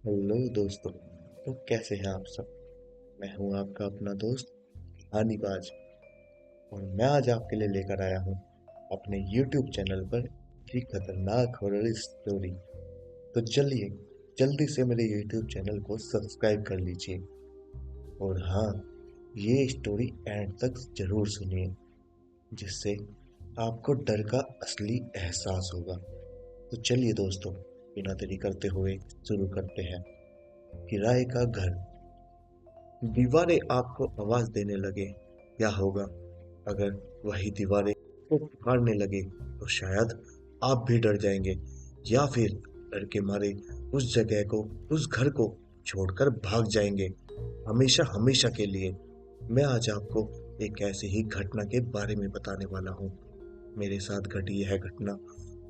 Hello दोस्तों। तो कैसे हैं आप सब। मैं हूं आपका अपना दोस्त हानिबाज। और मैं आज आपके लिए लेकर आया हूं अपने YouTube चैनल पर एक खतरनाक हॉरर स्टोरी। तो चलिए जल्दी से मेरे YouTube चैनल को सब्सक्राइब कर लीजिए। और हाँ, ये स्टोरी एंड तक जरूर सुनिए, जिससे आपको डर का असली एहसास होगा। तो चलिए दोस्तों, बिना देरी करते हुए शुरू करते हैं। किराए का घर। दीवारें आपको आवाज देने लगे। क्या होगा अगर वही दीवारें को पुकारने लगे? तो शायद आप भी डर जाएंगे, या फिर डर के मारे उस जगह को, उस घर को छोड़कर भाग जाएंगे, हमेशा हमेशा के लिए। मैं आज आपको एक ऐसी ही घटना के बारे में बताने वाला हूँ। मेरे साथ घटी यह घटना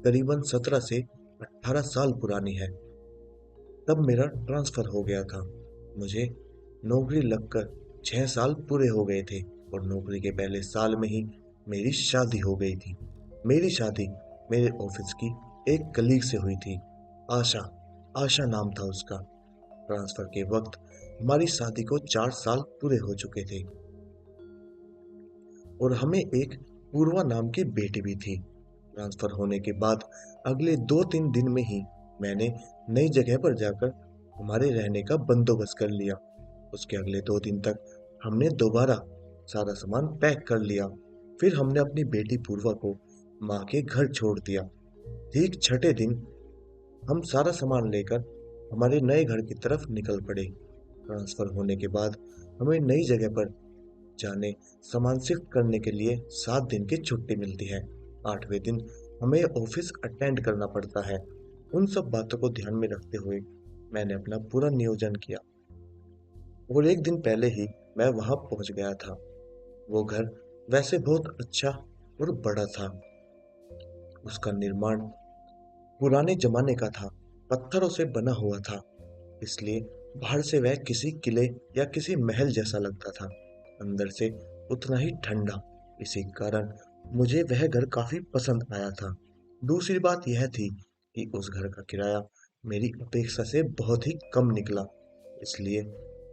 करीबन 17 से 18 साल पुरानी है। तब मेरा ट्रांसफर हो गया था। मुझे नौकरी लगकर 6 साल पूरे हो गए थे, और नौकरी के पहले साल में ही मेरी शादी हो गई थी। मेरी शादी मेरे ऑफिस की एक कलीग से हुई थी। आशा, आशा नाम था उसका। ट्रांसफर के वक्त हमारी शादी को 4 साल पूरे हो चुके थे, और हमें एक पूर्वा नाम की बेटी भी थी। ट्रांसफर होने के बाद अगले 2-3 दिन में ही मैंने नई जगह पर जाकर हमारे रहने का बंदोबस्त कर लिया। उसके अगले 2 दिन तक हमने दोबारा सारा सामान पैक कर लिया। फिर हमने अपनी बेटी पूर्वा को माँ के घर छोड़ दिया। ठीक छठे दिन हम सारा सामान लेकर हमारे नए घर की तरफ निकल पड़े। ट्रांसफर होने के बाद हमें नई जगह पर जाने, सामान शिफ्ट करने के लिए 7 दिन की छुट्टी मिलती है। 8वें दिन हमें ऑफिस अटेंड करना पड़ता है। उन सब बातों को ध्यान में रखते हुए मैंने अपना पूरा नियोजन किया, और एक दिन पहले ही मैं वहां पहुंच गया था। वो घर वैसे बहुत अच्छा और बड़ा था। उसका निर्माण पुराने जमाने का था, पत्थरों से बना हुआ था, इसलिए बाहर से वह किसी किले या किसी महल जैसा लगता था, अंदर से उतना ही ठंडा। इसी कारण मुझे वह घर काफी पसंद आया था। दूसरी बात यह थी कि उस घर का किराया मेरी अपेक्षा से बहुत ही कम निकला, इसलिए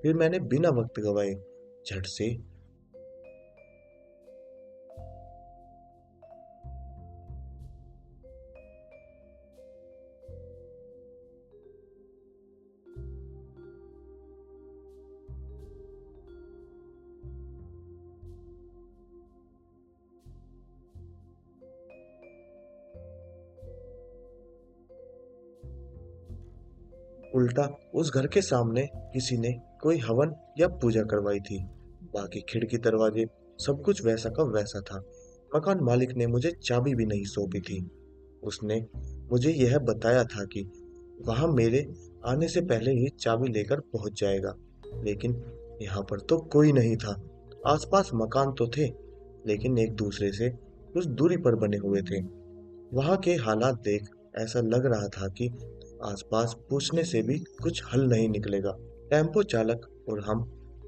फिर मैंने बिना वक्त गवाए झट से उल्टा उस घर के सामने किसी ने कोई हवन या पूजा करवाई थी। बाकी खिड़की दरवाजे सब कुछ वैसा का वैसा था। मकान मालिक ने मुझे चाबी भी नहीं सौंपी थी। उसने मुझे यह बताया था कि वहां मेरे आने से पहले ही चाबी लेकर पहुंच जाएगा। लेकिन यहाँ पर तो कोई नहीं था। आसपास मकान तो थे, लेकिन एक दूसरे से कुछ दूरी पर बने हुए थे। वहां के हालात देख ऐसा लग रहा था कि आसपास पूछने से भी कुछ हल नहीं निकलेगा। टेम्पो चालक और हम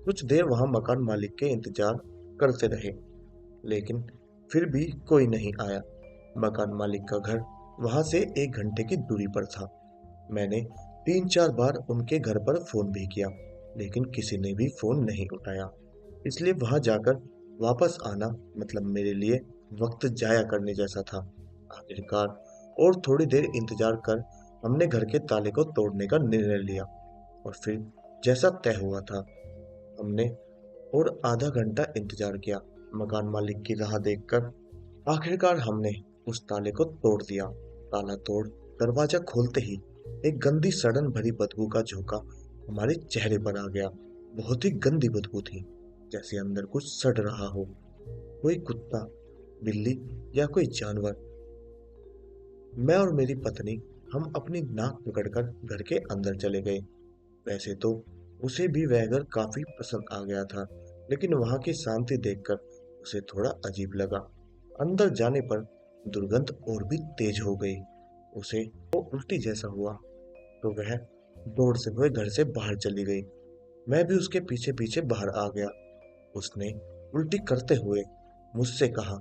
कुछ देर वहां मकान मालिक के इंतजार करते रहे, लेकिन फिर भी कोई नहीं आया। मकान मालिक का घर वहां से 1 घंटे की दूरी पर था। मैंने 3-4 बार उनके घर पर फोन भी किया, लेकिन किसी ने भी फोन नहीं उठाया। इसलिए वहां जाकर वापस आना मतलब मेरे लिए वक्त जाया करने जैसा था। आखिरकार और थोड़ी देर इंतजार कर हमने घर के ताले को तोड़ने का निर्णय लिया, और फिर जैसा तय हुआ था हमने और आधा घंटा इंतजार किया। मकान मालिक की राह देखकर आखिरकार हमने उस ताले को तोड़ दिया। ताला तोड़ दरवाजा खोलते ही एक गंदी सड़न भरी बदबू का झोंका हमारे चेहरे पर आ गया। बहुत ही गंदी बदबू थी, जैसे अंदर कुछ सड़ रहा हो। कोई कुत्ता, बिल्ली या कोई जानवर। मैं और मेरी पत्नी हम अपनी नाक पकड़कर घर के अंदर चले गए। वैसे तो उसे भी वह घर काफी पसंद आ गया था, लेकिन वहां की शांति देखकर उसे थोड़ा अजीब लगा। अंदर जाने पर दुर्गंध और भी तेज हो गई। उसे वो उल्टी जैसा हुआ, तो वह दौड़ते हुए घर से बाहर चली गई। मैं भी उसके पीछे पीछे बाहर आ गया। उसने उल्टी करते हुए मुझसे कहा,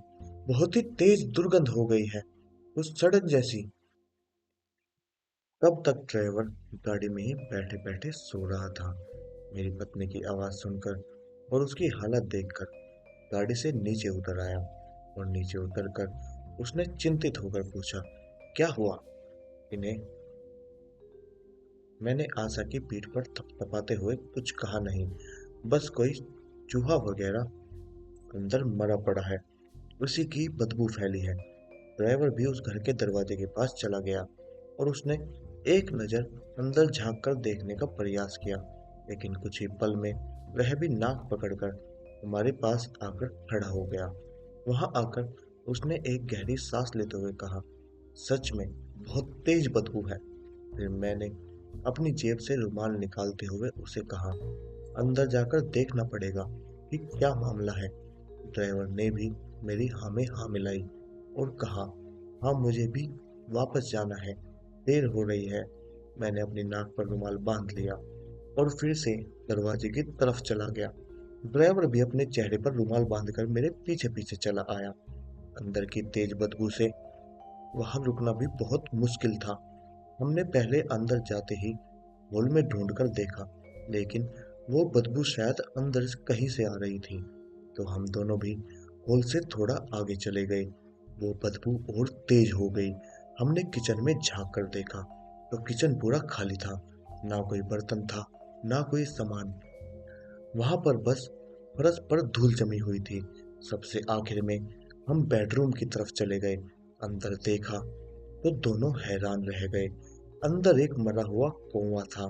बहुत ही तेज दुर्गंध हो गई है, कुछ सड़न जैसी। तब तक ड्राइवर गाड़ी में ही बैठे बैठे सो रहा था। मेरी पत्नी की आवाज़ सुनकर और उसकी हालत देखकर गाड़ी से नीचे उतर आया और नीचे उतरकर उसने चिंतित होकर पूछा, क्या हुआ? इन्हें मैंने आशा की पीठ पर थपथपाते हुए कुछ कहा नहीं, बस कोई चूहा वगैरह अंदर मरा पड़ा है, उसी की बदबू फैली है। ड्राइवर भी उस घर के दरवाजे के पास चला गया और उसने एक नज़र अंदर झांक कर देखने का प्रयास किया, लेकिन कुछ ही पल में वह भी नाक पकड़कर हमारे पास आकर खड़ा हो गया। वहां आकर उसने एक गहरी सांस लेते हुए कहा, सच में बहुत तेज बदबू है। फिर मैंने अपनी जेब से रुमाल निकालते हुए उसे कहा, अंदर जाकर देखना पड़ेगा कि क्या मामला है। ड्राइवर ने भी मेरी हाँ में हाँ मिलाई और कहा, हाँ मुझे भी वापस जाना है, देर हो रही है। मैंने अपनी नाक पर रुमाल बांध लिया और फिर से दरवाजे की तरफ चला गया। ड्राइवर भी अपने चेहरे पर रुमाल बांधकर मेरे पीछे पीछे चला आया। अंदर की तेज बदबू से वहां रुकना भी बहुत मुश्किल था। हमने पहले अंदर जाते ही हॉल में ढूंढकर देखा, लेकिन वो बदबू शायद अंदर से कहीं से आ रही थी। तो हम दोनों भी हॉल से थोड़ा आगे चले गए। वो बदबू और तेज हो गई। हमने किचन में झांक कर देखा तो किचन पूरा खाली था। ना कोई बर्तन था, ना कोई सामान। वहां पर बस फर्श पर धूल जमी हुई थी। सबसे आखिर में हम बेडरूम की तरफ चले गए। अंदर देखा तो दोनों हैरान रह गए। अंदर एक मरा हुआ कौवा था।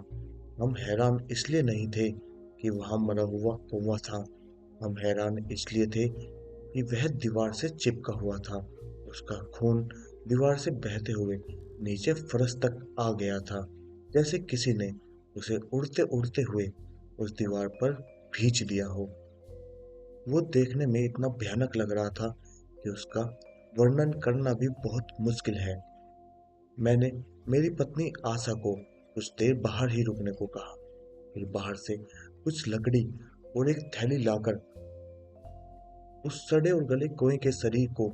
हम हैरान इसलिए नहीं थे कि वहां मरा हुआ कौवा था, हम हैरान इसलिए थे कि वह दीवार से चिपका हुआ था। उसका खून दीवार से बहते हुए नीचे फर्श तक आ गया था, जैसे किसी ने उसे उड़ते उड़ते हुए उस दीवार पर भींच दिया हो। वो देखने में इतना भयानक लग रहा था कि उसका वर्णन करना भी बहुत मुश्किल है। मैंने मेरी पत्नी आशा को कुछ देर बाहर ही रुकने को कहा। फिर बाहर से कुछ लकड़ी और एक थैली लाकर उस सड़े और गले कुएं के शरीर को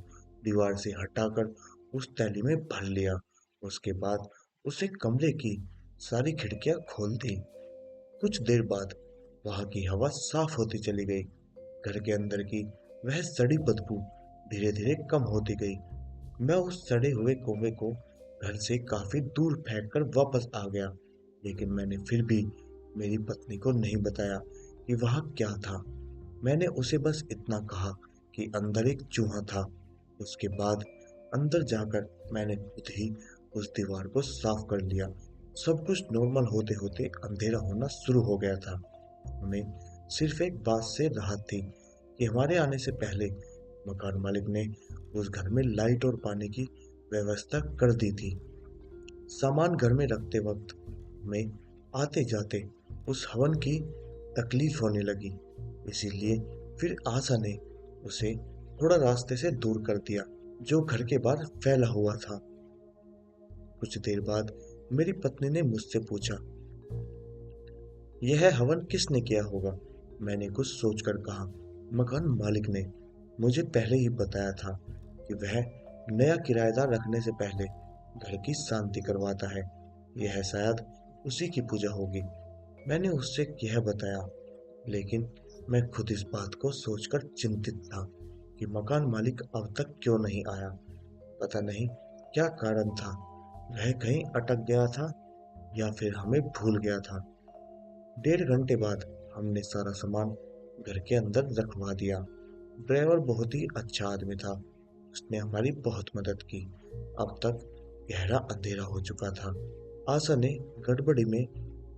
दीवार से हटाकर उस थैली में भर लिया। उसके बाद उसे कमरे की सारी खिड़कियां खोल दी। कुछ देर बाद वहां की हवा साफ होती चली गई। घर के अंदर की वह सड़ी बदबू धीरे धीरे कम होती गई। मैं उस सड़े हुए कौवे को घर से काफी दूर फेंक कर वापस आ गया, लेकिन मैंने फिर भी मेरी पत्नी को नहीं बताया कि वहां क्या था। मैंने उसे बस इतना कहा कि अंदर एक चूहा था। उसके बाद अंदर जाकर मैंने खुद ही उस दीवार को साफ कर लिया। सब कुछ नॉर्मल होते होते अंधेरा होना शुरू हो गया था। हमें सिर्फ एक बात से राहत थी कि हमारे आने से पहले मकान मालिक ने उस घर में लाइट और पानी की व्यवस्था कर दी थी। सामान घर में रखते वक्त हमें आते जाते उस हवन की तकलीफ होने लगी। इसीलिए फिर आशा ने उसे थोड़ा रास्ते से दूर कर दिया, जो घर के बाहर फैला हुआ था। कुछ देर बाद मेरी पत्नी ने मुझसे पूछा, यह हवन किसने किया होगा? मैंने कुछ सोचकर कहा, मकान मालिक ने। मुझे पहले ही बताया था कि वह नया किराएदार रखने से पहले घर की शांति करवाता है। यह शायद उसी की पूजा होगी। मैंने उससे यह बताया, लेकिन मैं खुद इस बात को सोचकर चिंतित था कि मकान मालिक अब तक क्यों नहीं आया। पता नहीं क्या कारण था। वह कहीं अटक गया था या फिर हमें भूल गया था। 1.5 घंटे बाद हमने सारा सामान घर के अंदर रखवा दिया। ड्राइवर बहुत ही अच्छा आदमी था। उसने हमारी बहुत मदद की। अब तक गहरा अंधेरा हो चुका था। आशा ने गड़बड़ी में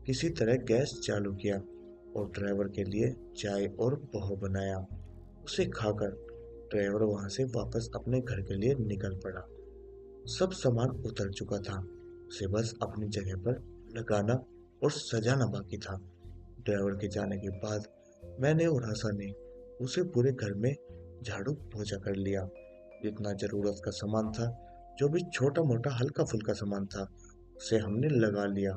किसी तरह गैस चालू किया और ड्राइवर के लिए चाय और पोहा बनाया। उसे खाकर ड्राइवर वहां से वापस अपने घर के लिए निकल पड़ा। सब सामान उतर चुका था। उसे बस अपनी जगह पर लगाना और सजाना बाकी था। ड्राइवर के जाने के बाद मैंने और आशा ने उसे पूरे घर में झाड़ू पोछा कर लिया। जितना जरूरत का सामान था, जो भी छोटा मोटा हल्का फुल्का सामान था, उसे हमने लगा लिया।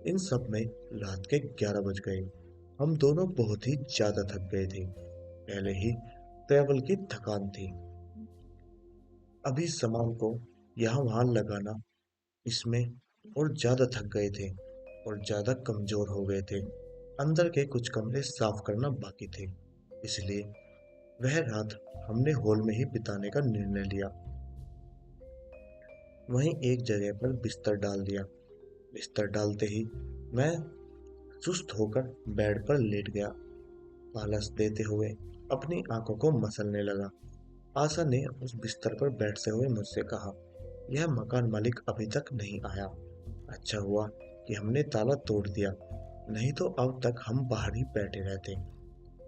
इन सब में रात के 11 बज गए। हम दोनों बहुत ही ज्यादा थक गए थे। पहले ही ट्रैवल की थकान थी। अभी सामान को यहाँ वहां लगाना, इसमें और ज्यादा थक गए थे और ज्यादा कमजोर हो गए थे। अंदर के कुछ कमरे साफ करना बाकी थे, इसलिए वह रात हमने हॉल में ही बिताने का निर्णय लिया। वहीं एक जगह पर बिस्तर डाल दिया। बिस्तर डालते ही मैं सुस्त होकर बेड पर लेट गया, आलस देते हुए अपनी आंखों को मसलने लगा। आशा ने उस बिस्तर पर बैठते हुए मुझसे कहा, यह मकान मालिक अभी तक नहीं आया। अच्छा हुआ कि हमने ताला तोड़ दिया, नहीं तो अब तक हम बाहर ही बैठे रहते।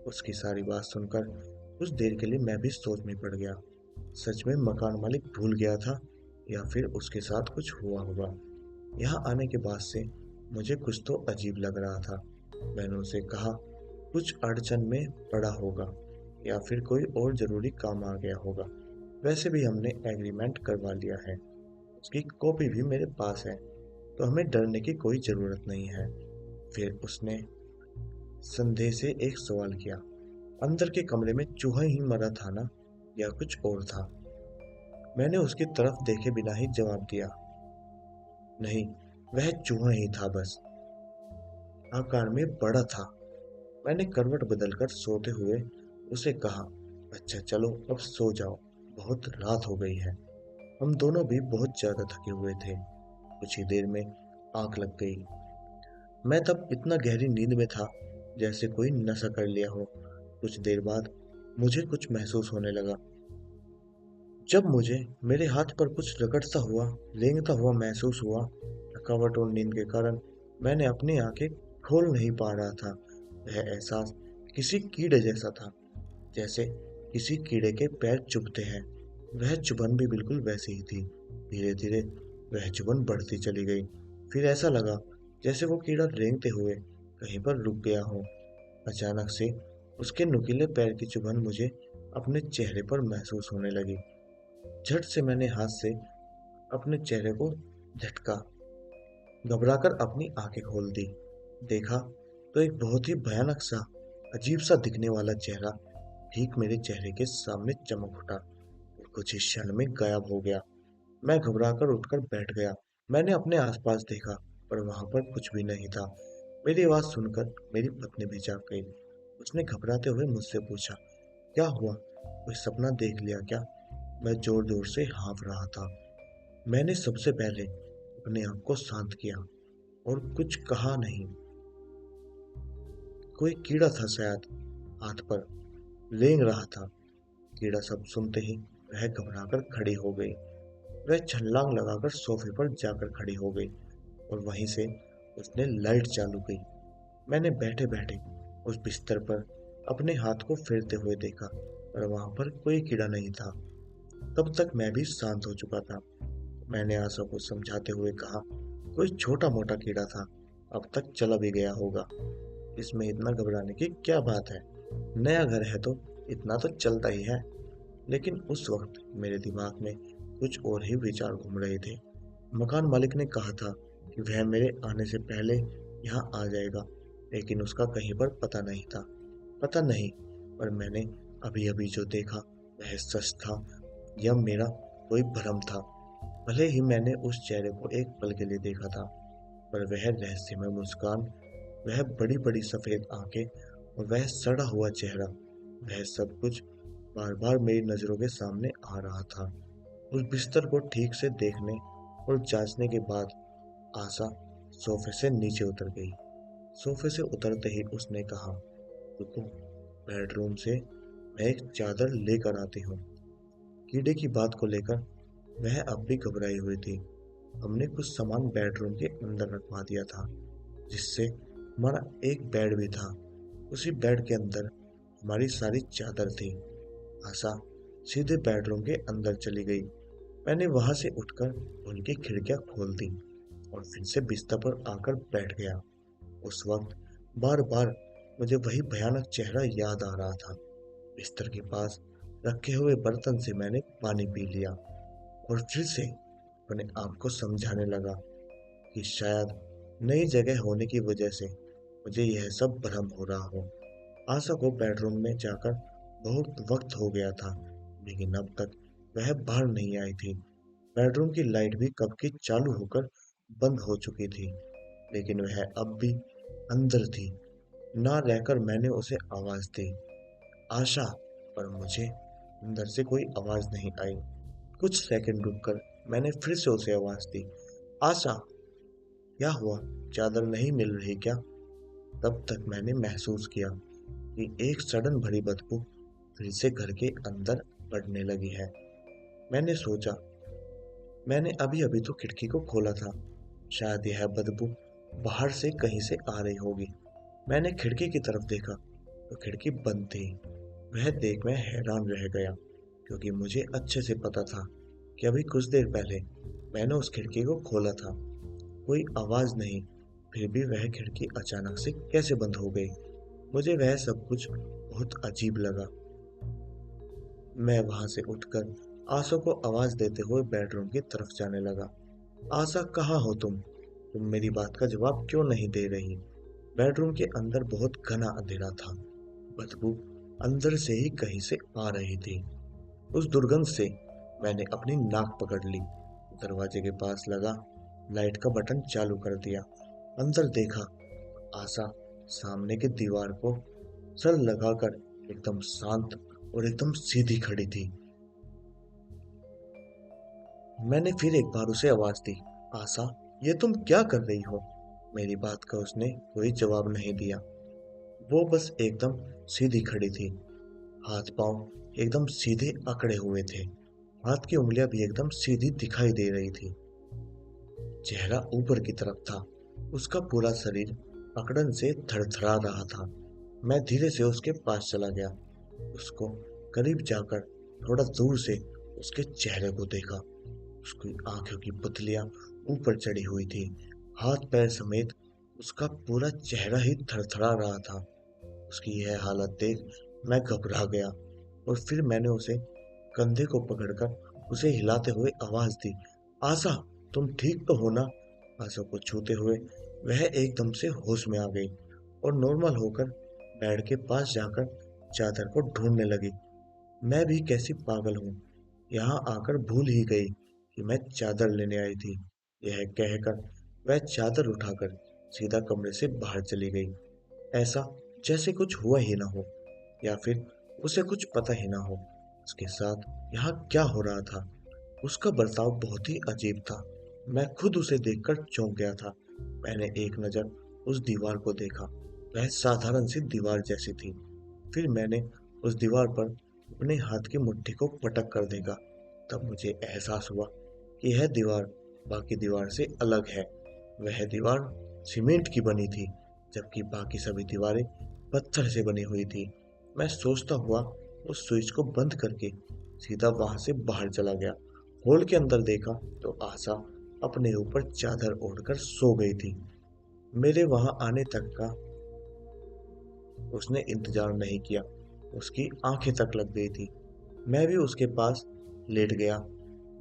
उसकी सारी बात सुनकर कुछ देर के लिए मैं भी सोच में पड़ गया। सच में मकान मालिक भूल गया था या फिर उसके साथ कुछ हुआ होगा। यहाँ आने के बाद से मुझे कुछ तो अजीब लग रहा था। मैंने उसे कहा, कुछ अड़चन में पड़ा होगा या फिर कोई और जरूरी काम आ गया होगा। वैसे भी हमने एग्रीमेंट करवा लिया है, उसकी कॉपी भी मेरे पास है, तो हमें डरने की कोई जरूरत नहीं है। फिर उसने संदेह से एक सवाल किया, अंदर के कमरे में चूहा ही मरा था ना, या कुछ और था? मैंने उसकी तरफ देखे बिना ही जवाब दिया, नहीं, वह चूहा ही था, बस आकार में बड़ा था। मैंने करवट बदलकर सोते हुए उसे कहा, अच्छा चलो अब सो जाओ, बहुत रात हो गई है। हम दोनों भी बहुत ज्यादा थके हुए थे। कुछ ही देर में आंख लग गई। मैं तब इतना गहरी नींद में था जैसे कोई नशा कर लिया हो। कुछ देर बाद मुझे कुछ महसूस होने लगा। जब मुझे मेरे हाथ पर कुछ रगड़ता हुआ, रेंगता हुआ महसूस हुआ, थकावट और नींद के कारण मैंने अपनी आंखें खोल नहीं पा रहा था। वह एहसास किसी कीड़े जैसा था, जैसे किसी कीड़े के पैर चुभते हैं। वह चुभन भी बिल्कुल वैसी ही थी। धीरे धीरे वह चुभन बढ़ती चली गई। फिर ऐसा लगा जैसे वो कीड़ा रेंगते हुए कहीं पर रुक गया हो। अचानक से उसके नुकीले पैर की चुभन मुझे अपने चेहरे पर महसूस होने लगी। झट से मैंने हाथ से अपने चेहरे को झटका, घबराकर अपनी आंखें खोल दी। देखा तो एक बहुत ही भयानक सा, अजीब सा दिखने वाला चेहरा ठीक मेरे चेहरे के सामने चमक उठा और कुछ ही क्षण में गायब हो गया। मैं घबराकर उठकर बैठ गया। मैंने अपने आसपास देखा, पर वहां पर कुछ भी नहीं था। मेरी आवाज सुनकर मेरी पत्नी भी जाग गई। उसने घबराते हुए मुझसे पूछा, क्या हुआ, कोई सपना देख लिया क्या? मैं जोर जोर से हाँफ रहा था। मैंने सबसे पहले अपने आप को शांत किया और कुछ कहा नहीं। कोई कीड़ा था शायद, हाथ पर रेंग रहा था। कीड़ा सब सुनते ही वह घबराकर खड़ी हो गई। वह छलांग लगाकर सोफे पर जाकर खड़ी हो गई और वहीं से उसने लाइट चालू की। मैंने बैठे बैठे उस बिस्तर पर अपने हाथ को फेरते हुए देखा, पर वहां पर कोई कीड़ा नहीं था। तब तक मैं भी शांत हो चुका था। मैंने आशा को समझाते हुए कहा, कोई छोटा मोटा कीड़ा था, अब तक चला भी गया होगा, इसमें इतना घबराने की क्या बात है, नया घर है तो इतना तो चलता ही है। लेकिन उस वक्त मेरे दिमाग में कुछ और ही विचार घूम रहे थे। मकान मालिक ने कहा था कि वह मेरे आने से पहले यहाँ आ जाएगा, लेकिन उसका कहीं पर पता नहीं था। पता नहीं, पर मैंने अभी अभी जो देखा वह सच था या मेरा कोई भ्रम था। भले ही मैंने उस चेहरे को एक पल के लिए देखा था, पर वह रहस्यमय मुस्कान, वह बड़ी बड़ी सफेद आंखें और वह सड़ा हुआ चेहरा, वह सब कुछ बार बार मेरी नजरों के सामने आ रहा था। उस बिस्तर को ठीक से देखने और जांचने के बाद आशा सोफे से नीचे उतर गई। सोफे से उतरते ही उसने कहा, रुको, बेडरूम से मैं एक चादर लेकर आती हूँ। कीड़े की बात को लेकर वह अब भी घबराई हुई थी। हमने कुछ सामान बेडरूम के अंदर रखवा दिया था, जिससे हमारा एक बेड भी था। उसी बेड के अंदर हमारी सारी चादर थी। आशा सीधे बेडरूम के अंदर चली गई। मैंने वहां से उठकर उनकी खिड़कियां खोल दी और फिर से बिस्तर पर आकर बैठ गया। उस वक्त बार बार मुझे वही भयानक चेहरा याद आ रहा था। बिस्तर के पास रखे हुए बर्तन से मैंने पानी पी लिया और फिर से अपने आप को समझाने लगा कि शायद नई जगह होने की वजह से मुझे यह सब भ्रम हो रहा हो। आशा को बेडरूम में जाकर बहुत वक्त हो गया था, लेकिन अब तक वह बाहर नहीं आई थी। बेडरूम की लाइट भी कब की चालू होकर बंद हो चुकी थी, लेकिन वह अब भी अंदर थी। ना रहकर मैंने उसे आवाज दी, आशा, पर मुझे अंदर से कोई आवाज नहीं आई। कुछ सेकंड रुककर मैंने फिर से उसे आवाज दी, आशा। क्या हुआ? चादर नहीं मिल रही क्या? तब तक मैंने महसूस किया कि एक सडन भरी बदबू फिर से घर के अंदर बढ़ने लगी है। मैंने सोचा, मैंने अभी अभी तो खिड़की को खोला था, शायद यह बदबू बाहर से कहीं से आ रही होगी। मैंने खिड़की की तरफ देखा तो खिड़की बंद थी। वह देख मैं हैरान रह गया, क्योंकि मुझे अच्छे से पता था कि अभी कुछ देर पहले मैंने उस खिड़की को खोला था। कोई आवाज नहीं, फिर भी वह खिड़की अचानक से कैसे बंद हो गई? मुझे वह सब कुछ बहुत अजीब लगा। मैं वहां से उठकर आशा को आवाज देते हुए बेडरूम की तरफ जाने लगा। आशा, कहाँ हो तुम? मेरी बात का जवाब क्यों नहीं दे रही? बेडरूम के अंदर बहुत घना अंधेरा था। बदबू अंदर से ही कहीं से आ रही थी। उस दुर्गंध से मैंने अपनी नाक पकड़ ली। दरवाजे के पास लगा लाइट का बटन चालू कर दिया। अंदर देखा, आशा सामने की दीवार को सर लगाकर एकदम शांत और एकदम सीधी खड़ी थी। मैंने फिर एक बार उसे आवाज दी, आशा, ये तुम क्या कर रही हो? मेरी बात का उसने कोई जवाब नहीं दिया। वो बस एकदम सीधी खड़ी थी। हाथ पांव एकदम सीधे अकड़े हुए थे। हाथ की उंगलियां भी एकदम सीधी दिखाई दे रही थी। चेहरा ऊपर की तरफ था। उसका पूरा शरीर अकड़न से थरथरा रहा था। मैं धीरे से उसके पास चला गया। उसको करीब जाकर थोड़ा दूर से उसके चेहरे को देखा। उसकी आंखों की पुतलियां ऊपर चढ़ी हुई थी। हाथ पैर समेत उसका पूरा चेहरा ही थरथरा रहा था। उसकी यह हालत देख मैं घबरा गया, और फिर मैंने उसे कंधे को पकड़कर उसे हिलाते हुए आवाज दी, आशा, तुम ठीक तो हो ना? आशा को छूते हुए वह एकदम से होश में आ गई और नॉर्मल होकर बेड के पास जाकर चादर को ढूंढने लगी। मैं भी कैसी पागल हूँ, यहाँ आकर भूल ही गई कि मैं चादर लेने आई थी। यह कहकर वह चादर उठाकर सीधा कमरे से बाहर चली गई, ऐसा जैसे कुछ हुआ ही ना हो, या फिर उसे कुछ पता ही ना हो उसके साथ यहाँ क्या हो रहा था। उसका बर्ताव बहुत ही अजीब था। मैं खुद उसे देखकर चौंक गया था। मैंने एक नज़र उस दीवार को देखा। वह साधारण सी दीवार जैसी थी। फिर मैंने उस दीवार पर अपने हाथ की मुट्ठी को पटक कर देखा। तब मुझे एहसास हुआ कि यह दीवार बाकी दीवार से अलग है। वह दीवार सीमेंट की बनी थी, जबकि बाकी सभी दीवारें पत्थर से बनी हुई थी। मैं सोचता हुआ उस स्विच को बंद करके सीधा वहां से बाहर चला गया। हॉल के अंदर देखा तो आशा अपने ऊपर चादर ओढ़कर सो गई थी। मेरे वहां आने तक का उसने इंतजार नहीं किया। उसकी आंखें तक लग गई थी। मैं भी उसके पास लेट गया।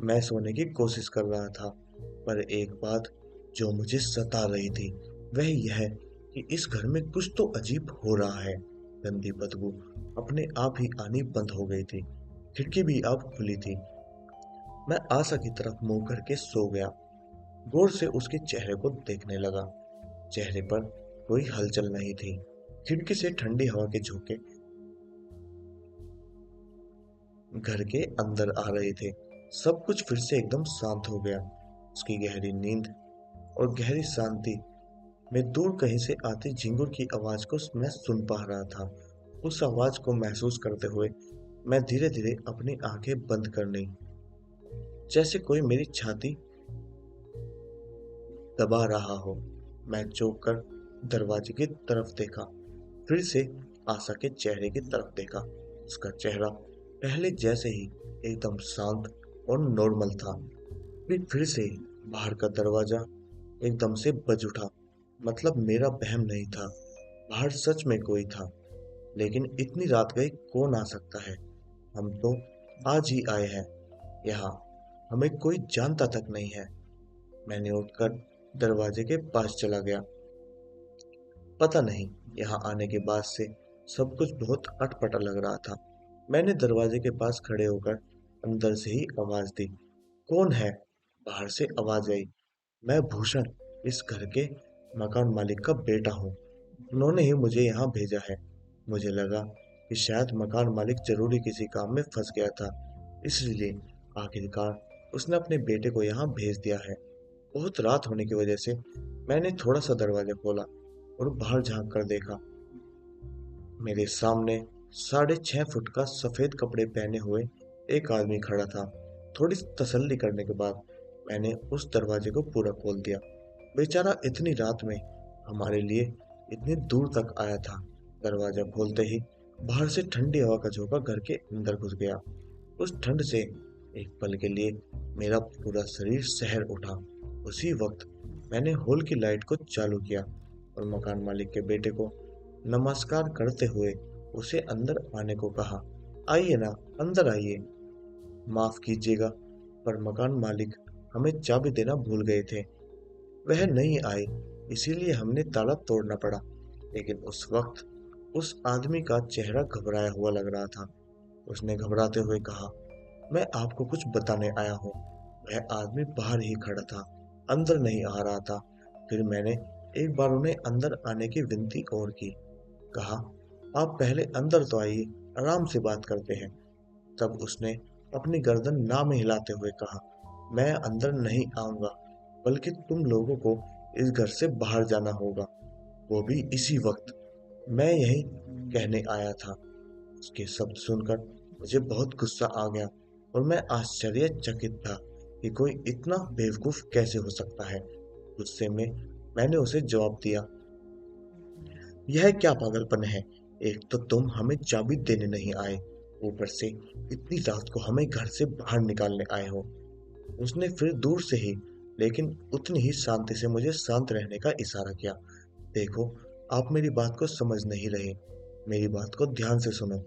मैं सोने की कोशिश कर रहा था, पर एक बात जो मुझे सता रही थी वह यह कि इस घर में कुछ तो अजीब हो रहा है। गंदी बदबू अपने आप ही आनी बंद हो गई थी। खिड़की भी अब खुली थी। मैं आशा की तरफ मुंह करके सो गया, गौर से उसके चेहरे को देखने लगा। चेहरे पर कोई हलचल नहीं थी। खिड़की से ठंडी हवा के झोंके घर के अंदर आ रहे थे। सब कुछ फिर से एकदम शांत हो गया। उसकी गहरी नींद और गहरी शांति में दूर कहीं से आती झिंगुर की आवाज को मैं सुन पा रहा था। उस आवाज को महसूस करते हुए मैं धीरे धीरे अपनी आंखें बंद करने, जैसे कोई मेरी छाती दबा रहा हो। मैं चौंक कर दरवाजे की तरफ देखा, फिर से आशा के चेहरे की तरफ देखा। उसका चेहरा पहले जैसे ही एकदम शांत और नॉर्मल था। फिर से बाहर का दरवाजा एकदम से बज उठा। मतलब मेरा वहम नहीं था, बाहर सच में कोई था। लेकिन इतनी रात गई कौन आ सकता है? हम तो आज ही आए हैं यहाँ, हमें कोई जानता तक नहीं है। मैंने उठकर दरवाजे के पास चला गया। पता नहीं, यहाँ आने के बाद से सब कुछ बहुत अटपटा लग रहा था। मैंने दरवाजे के पास खड़े होकर अंदर से ही आवाज दी, कौन है? बाहर से आवाज आई, मैं भूषण, इस घर के मकान मालिक का बेटा हूँ। उन्होंने ही मुझे यहाँ भेजा है। मुझे लगा कि शायद मकान मालिक जरूरी किसी काम में फंस गया था, इसलिए आखिरकार उसने अपने बेटे को यहाँ भेज दिया है। बहुत रात होने की वजह से मैंने थोड़ा सा दरवाजा खोला और बाहर झांक कर देखा। मेरे सामने 6.5 फुट का सफेद कपड़े पहने हुए एक आदमी खड़ा था। थोड़ी तसल्ली करने के बाद मैंने उस दरवाजे को पूरा खोल दिया। बेचारा इतनी रात में हमारे लिए इतनी दूर तक आया था। दरवाजा खोलते ही बाहर से ठंडी हवा का झोंका घर के अंदर घुस गया। उस ठंड से एक पल के लिए मेरा पूरा शरीर सहर उठा। उसी वक्त मैंने हॉल की लाइट को चालू किया और मकान मालिक के बेटे को नमस्कार करते हुए उसे अंदर आने को कहा। आइए ना, अंदर आइए। माफ कीजिएगा, पर मकान मालिक हमें चाबी देना भूल गए थे। वह नहीं आए, इसीलिए हमने ताला तोड़ना पड़ा। लेकिन उस वक्त उस आदमी का चेहरा घबराया हुआ लग रहा था। उसने घबराते हुए कहा, मैं आपको कुछ बताने आया हूँ। वह आदमी बाहर ही खड़ा था, अंदर नहीं आ रहा था। फिर मैंने एक बार उन्हें अंदर आने की विनती और की। कहा, आप पहले अंदर तो आइए, आराम से बात करते हैं। तब उसने अपनी गर्दन ना में हिलाते हुए कहा, मैं अंदर नहीं आऊंगा, बल्कि तुम लोगों को इस घर से बाहर जाना होगा, वो भी इसी वक्त। मैं यही कहने आया था। उसके शब्द सुनकर मुझे बहुत गुस्सा आ गया और मैं आश्चर्यचकित था कि कोई इतना बेवकूफ कैसे हो सकता है। गुस्से में मैंने उसे जवाब दिया, यह क्या पागलपन है? एक तो तुम हमें चाबी देने नहीं आए, ऊपर से इतनी रात को हमें घर से बाहर निकालने आए हो। उसने फिर दूर से ही, लेकिन उतनी ही शांति से मुझे शांत रहने का इशारा किया। देखो, आप मेरी बात को समझ नहीं रहे। मेरी बात को ध्यान से सुनो।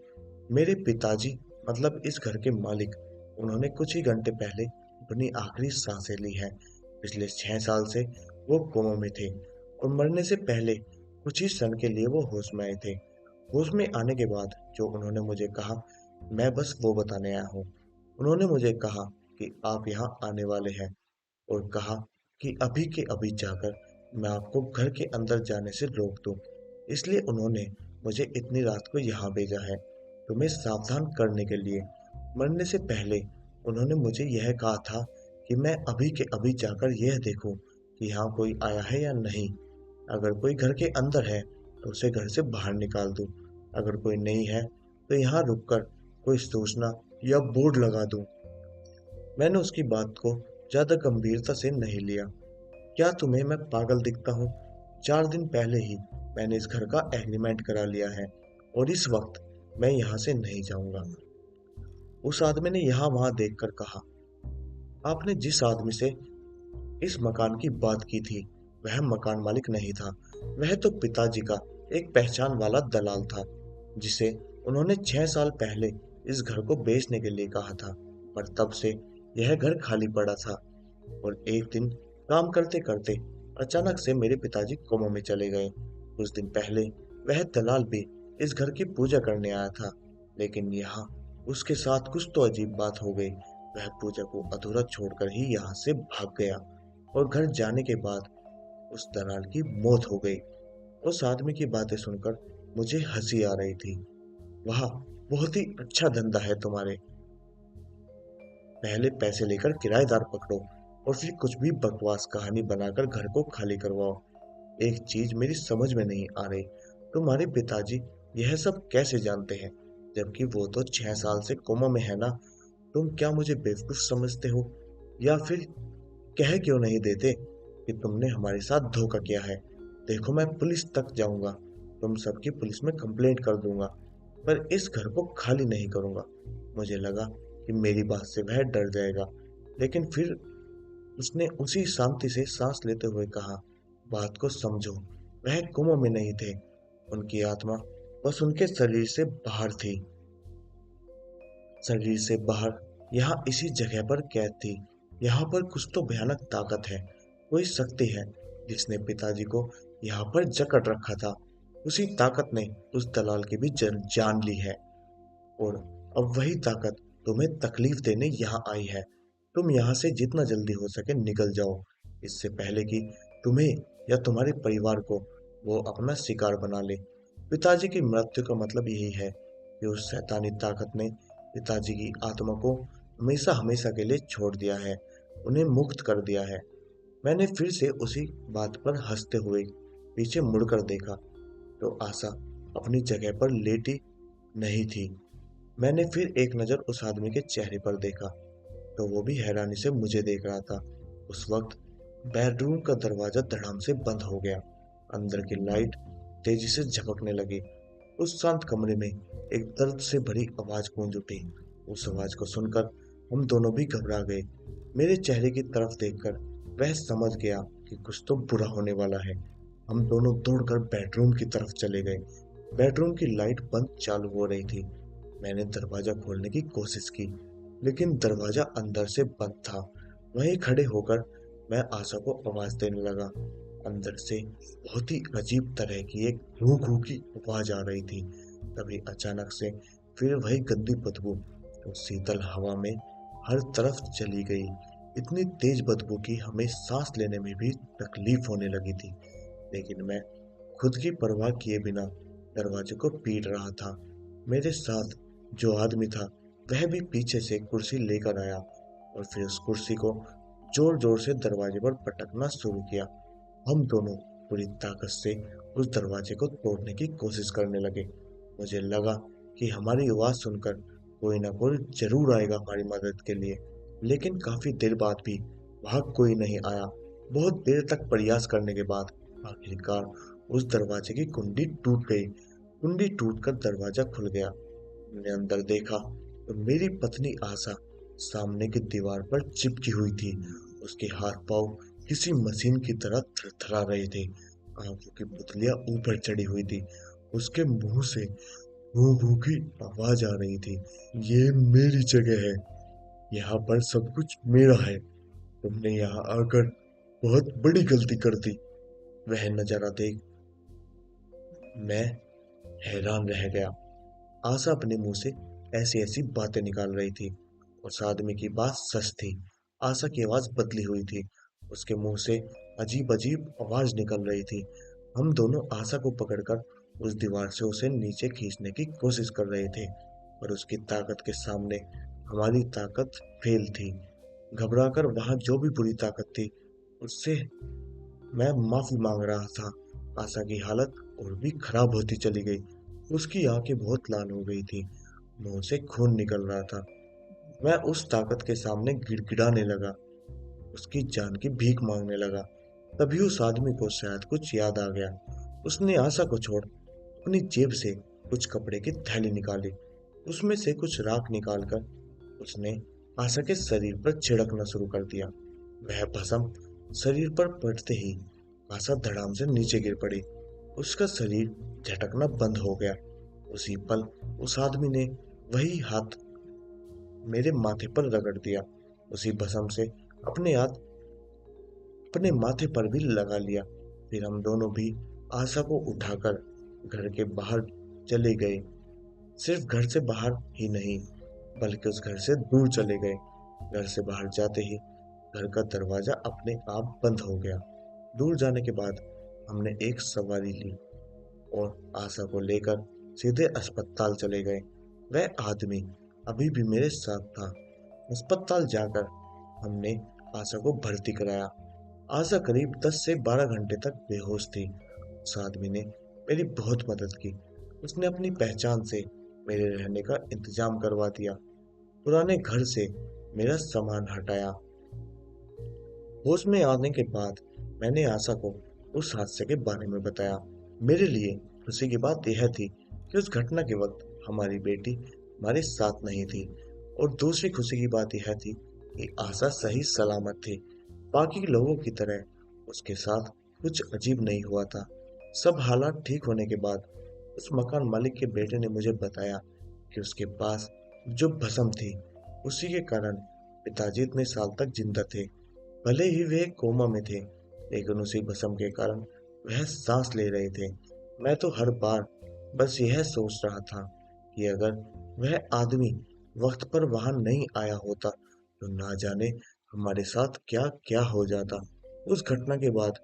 मेरे पिताजी, मतलब इस घर के मालिक, उन्होंने कुछ ही घंटे पहले अपनी आखिरी सांसें ली हैं। पिछले 6 साल से वो कोमा में थे और मरने से पहले कुछ ही क्षण के लिए वो होश में आए थे। होश में आने के बाद जो उन्होंने मुझे कहा, मैं बस वो बताने आया हूँ। उन्होंने मुझे कहा कि आप यहाँ आने वाले हैं और कहा कि अभी के अभी जाकर मैं आपको घर के अंदर जाने से रोक दूं। इसलिए उन्होंने मुझे इतनी रात को यहाँ भेजा है, तुम्हें सावधान करने के लिए। मरने से पहले उन्होंने मुझे यह कहा था कि मैं अभी के अभी जाकर यह देखूं कि यहाँ कोई आया है या नहीं। अगर कोई घर के अंदर है तो उसे घर से बाहर निकाल दूं। अगर कोई नहीं है तो यहाँ रुककर कोई सूचना या बोर्ड लगा दूं। मैंने उसकी बात को ज्यादा गंभीरता से नहीं लिया। क्या तुम्हें मैं पागल दिखता हूँ? 4 दिन पहले ही मैंने इस घर का एग्रीमेंट करा लिया है और इस वक्त मैं यहाँ से नहीं जाऊंगा। उस आदमी ने यहाँ वहां देखकर कहा, आपने जिस आदमी से इस मकान की बात की थी वह मकान मालिक नहीं था। वह तो पिताजी का एक पहचान वाला दलाल था, जिसे उन्होंने 6 साल पहले इस घर को बेचने के लिए कहा था। पर तब से यह घर खाली पड़ा था और एक दिन काम करते करते अचानक से मेरे पिताजी कोमा में चले गए। कुछ दिन पहले वह दलाल भी इस घर की पूजा करने आया था, लेकिन यहाँ उसके साथ कुछ तो अजीब बात हो गई। वह पूजा को अधूरा छोड़कर ही यहाँ से भाग गया और घर जाने के बाद उस दलाल की मौत हो गई। उस आदमी की बातें सुनकर मुझे हंसी आ रही थी। वाह, बहुत ही अच्छा धंधा है तुम्हारे। पहले पैसे लेकर किराएदार पकड़ो और फिर कुछ भी बकवास कहानी बनाकर घर को खाली करवाओ। एक चीज मेरी समझ में नहीं आ रही, तुम्हारे पिताजी यह सब कैसे जानते हैं, जबकि वो तो 6 साल से कोमा में है ना। तुम क्या मुझे बेवकूफ समझते हो, या फिर कह क्यों नहीं देते कि तुमने हमारे साथ धोखा किया है? देखो, मैं पुलिस तक जाऊंगा, तुम सबकी पुलिस में कंप्लेंट कर दूंगा, पर इस घर को खाली नहीं करूंगा। मुझे लगा कि मेरी बात से वह डर जाएगा, लेकिन फिर उसने उसी शांति से सांस लेते हुए कहा, बात को समझो। वह कोमा में नहीं थे, उनकी आत्मा बस उनके शरीर से बाहर थी। शरीर से बाहर, यहाँ इसी जगह पर कैद थी। यहाँ पर कुछ तो भयानक ताकत है, कोई शक्ति है जिसने पिताजी को यहाँ पर जकड़ रखा था। उसी ताकत ने उस दलाल की भी जान ली है और अब वही ताकत तुम्हें तकलीफ देने यहाँ आई है। तुम यहाँ से जितना जल्दी हो सके निकल जाओ। इससे पहले कि तुम्हें या तुम्हारे परिवार को वो अपना शिकार बना ले। पिताजी की मृत्यु का मतलब यही है कि उस शैतानी ताकत ने पिताजी की आत्मा को हमेशा हमेशा के लिए छोड़ दिया है, उन्हें मुक्त कर दिया है। मैंने फिर से उसी बात पर हंसते हुए पीछे मुड़कर देखा तो आशा अपनी जगह पर लेटी नहीं थी। मैंने फिर एक नज़र उस आदमी के चेहरे पर देखा तो वो भी हैरानी से मुझे देख रहा था। उस वक्त बेडरूम का दरवाजा धड़ाम से बंद हो गया। अंदर की लाइट तेजी से झपकने लगी। उस शांत कमरे में एक दर्द से भरी आवाज गूंज उठी। उस आवाज को सुनकर हम दोनों भी घबरा गए। मेरे चेहरे की तरफ देखकर वह समझ गया कि कुछ तो बुरा होने वाला है। हम दोनों दौड़कर बेडरूम की तरफ चले गए। बेडरूम की लाइट बंद चालू हो रही थी। मैंने दरवाजा खोलने की कोशिश की, लेकिन दरवाजा अंदर से बंद था। वहीं खड़े होकर मैं आशा को आवाज देने लगा। अंदर से बहुत ही अजीब तरह की एक घू घू की आवाज आ रही थी। तभी अचानक से फिर वही गंदी बदबू तो शीतल हवा में हर तरफ चली गई। इतनी तेज बदबू कि हमें सांस लेने में भी तकलीफ होने लगी थी। लेकिन मैं खुद की परवाह किए बिना दरवाजे को पीट रहा था। मेरे साथ जो आदमी था वह भी पीछे से कुर्सी लेकर आया और फिर उस कुर्सी को जोर जोर से दरवाजे पर पटकना शुरू किया। हम दोनों पूरी ताकत से उस दरवाजे को तोड़ने की कोशिश करने लगे। मुझे लगा कि हमारी आवाज सुनकर कोई ना कोई जरूर आएगा हमारी मदद के लिए, लेकिन काफी देर बाद भी वहां कोई नहीं आया। बहुत देर तक प्रयास करने के बाद आखिरकार उस दरवाजे की कुंडी टूट गई। कुंडी टूटकर दरवाजा खुल गया। मैंने अंदर देखा तो मेरी पत्नी आशा सामने की दीवार पर चिपकी हुई थी। उसके हाथ पांव किसी मशीन की तरह थरथरा रहे थे। आंखों की पुतलियां ऊपर चढ़ी हुई थी। उसके मुंह से भू भू की आवाज आ रही थी। ये मेरी जगह है, यहाँ पर सब कुछ मेरा है। तुमने यहाँ आकर बहुत बड़ी गलती कर दी। वह नजारा देख मैं हैरान रह गया। आशा अपने मुंह से ऐसी ऐसी बातें निकाल रही थी। उस आदमी की बात सच थी। आशा की आवाज बदली हुई थी। उसके मुंह से अजीब अजीब आवाज निकल रही थी। हम दोनों आशा को पकड़कर उस दीवार से उसे नीचे खींचने की कोशिश कर रहे थे, पर उसकी ताकत के सामने हमारी ताकत फेल थी। घबराकर वहां जो भी बुरी ताकत थी उससे मैं माफी मांग रहा था। आशा की हालत और भी खराब होती चली गई। उसकी आंखें बहुत लाल हो गई थी, मुंह से खून निकल रहा था। मैं उस ताकत के सामने गिड़गिड़ाने लगा, उसकी जान की भीख मांगने लगा। तभी उस आदमी को शायद कुछ याद आ गया। उसने आशा को छोड़ अपनी जेब से कुछ कपड़े की थैली निकाली। उसमें से कुछ राख निकालकर उसने आशा के शरीर पर छिड़कना शुरू कर दिया। वह भस्म शरीर पर पड़ते ही आशा धड़ाम से नीचे गिर पड़ी। उसका शरीर झटकना बंद हो गया। उसी पल उस आदमी ने वही हाथ मेरे माथे पर रगड़ दिया। उसी भस्म से अपने हाथ अपने माथे पर भी लगा लिया। फिर हम दोनों भी आशा को उठाकर घर के बाहर चले गए। सिर्फ घर से बाहर ही नहीं, बल्कि उस घर से दूर चले गए। घर से बाहर जाते ही घर का दरवाजा अपने आप बंद हो गया। दूर जाने के बाद हमने एक सवारी ली और आशा को लेकर सीधे अस्पताल चले गए। वह आदमी अभी भी मेरे साथ था। अस्पताल जाकर हमने आशा को भर्ती कराया। आशा करीब 10 से 12 घंटे तक बेहोश थी। उस आदमी ने मेरी बहुत मदद की। उसने अपनी पहचान से मेरे रहने का इंतजाम करवा दिया। पुराने घर से मेरा सामान हटाया। होश में आने के बाद मैंने आशा को उस हादसे के बारे में बताया। मेरे लिए खुशी की बात यह थी कि उस घटना के वक्त हमारी बेटी हमारे साथ नहीं थी, और दूसरी खुशी की बात यह थी कि आशा सही सलामत थी। बाकी लोगों की तरह उसके साथ कुछ अजीब नहीं हुआ था। सब हालात ठीक होने के बाद उस मकान मालिक के बेटे ने मुझे बताया कि उसके पास जो भस्म थी उसी के कारण पिताजी इतने साल तक जिंदा थे। भले ही वे कोमा में थे, लेकिन उसी भस्म के कारण वह सांस ले रहे थे। मैं तो हर बार बस यह सोच रहा था कि अगर वह आदमी वक्त पर वहां नहीं आया होता तो ना जाने हमारे साथ क्या क्या हो जाता। उस घटना के बाद,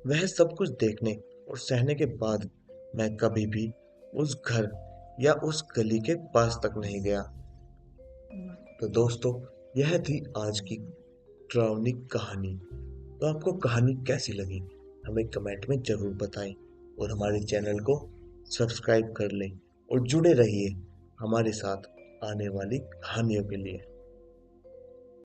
वह सब कुछ देखने और सहने के बाद, मैं कभी भी उस घर या उस गली के पास तक नहीं गया। तो दोस्तों, यह थी आज की डरावनी कहानी। तो आपको कहानी कैसी लगी, हमें कमेंट में ज़रूर बताएं और हमारे चैनल को सब्सक्राइब कर लें और जुड़े रहिए हमारे साथ आने वाली कहानियों के लिए।